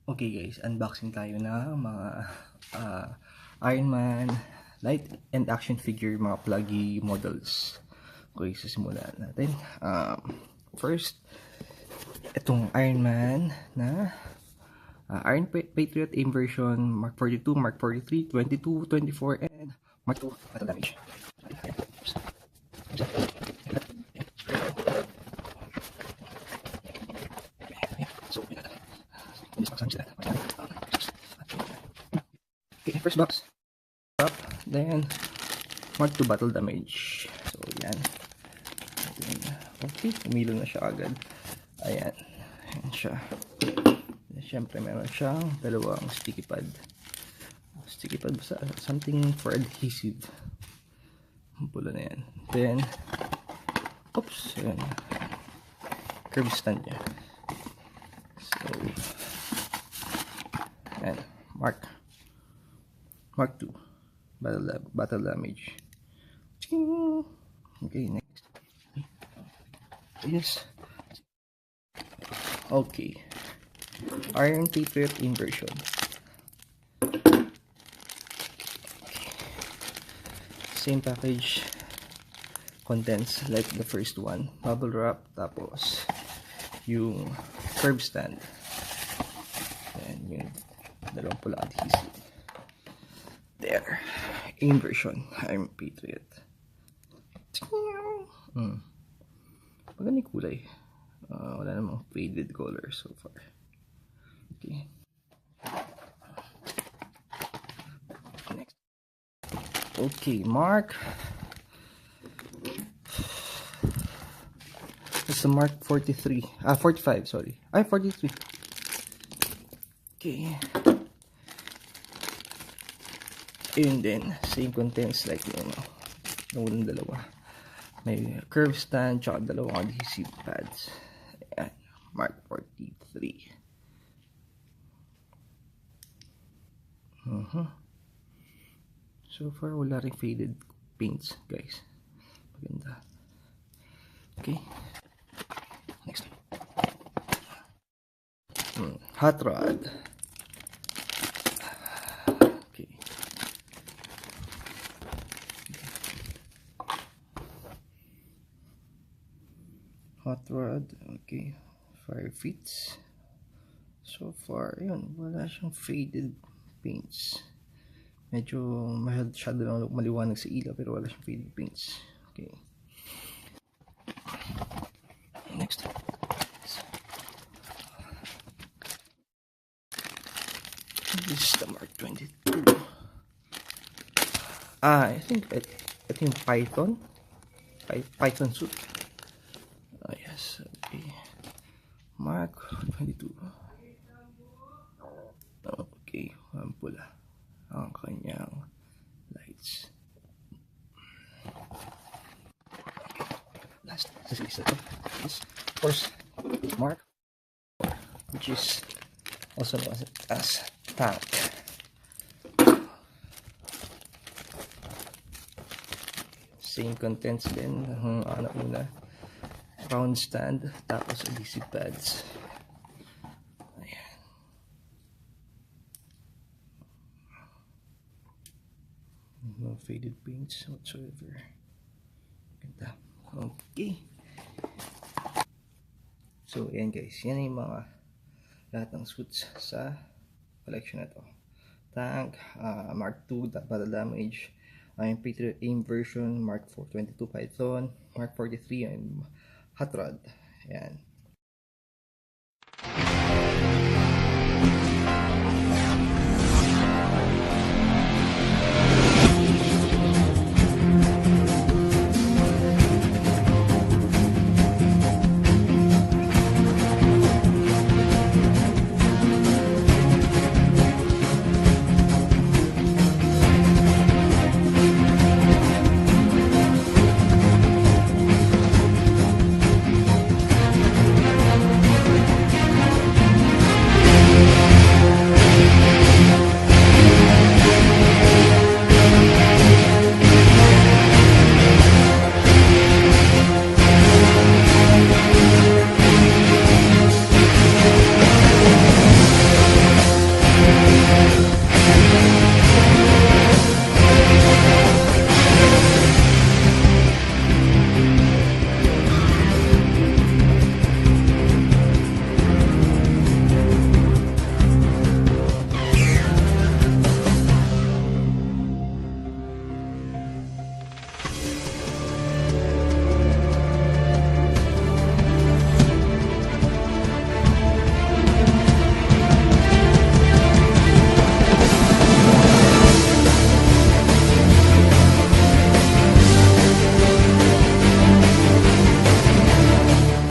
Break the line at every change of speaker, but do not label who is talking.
Okay guys, unboxing tayo ng mga Iron Man light and action figure, mga pluggy models. Okay, simulan natin. First, itong Iron Man na Iron Patriot AIM version Mark 42, Mark 43, 22, 24, and Mark 2 battle damage. So, okay, first box. Up, then Mark 2 battle damage. So, yan. Okay, umilo na siya agad. Ayan. Ayan siya. Siyempre, meron siyang dalawang sticky pad. Sticky pad, something for adhesive. Pula na yan. Then, oops, ayan. Curve stand niya. So, ayan. Mark 2. Battle damage. Okay, next. Yes. Okay. Iron Patriot inversion. Same package. Contents like the first one. Bubble wrap. Tapos yung curb stand. And yung dalawang pula adhesive. There. Inversion. Iron Patriot. Maganda yung kulay. Wala namang faded color so far. Okay. Next. Okay, Mark. It's a Mark 43. 45, sorry. 43. Okay. And then, same contents like yung unang dalawa. May curve stand, tsaka dalawang adhesive pads. Ayan. Mark 43. So far, wala rin faded paints, guys. Maganda. Okay. Next. Hot Rod. Okay. Hot Rod. Okay. Fire Fits. So far, yun. Wala siyang faded paints. Medyo masyado lang maliwanag sa ilaw pero wala siyang faded paints. Okay. Next. This is the Mark 22. I think Python suit. Yes. Okay. Mark 22. Okay. Ang pula ang kanyang lights. Okay. Last. This is of course Mark 4, which is also known as tank. Same contents din ng una round stand tapos adhesive pads. Ayan. No faded paints whatsoever. Ganda. Okay. So ayan guys, yan yung mga lahat ng suits sa collection na to. Tank, Mark 2 battle damage, Iron Patriot AIM version, Mark 4 22 Python, Mark 43 and Hot Rod. Ayan.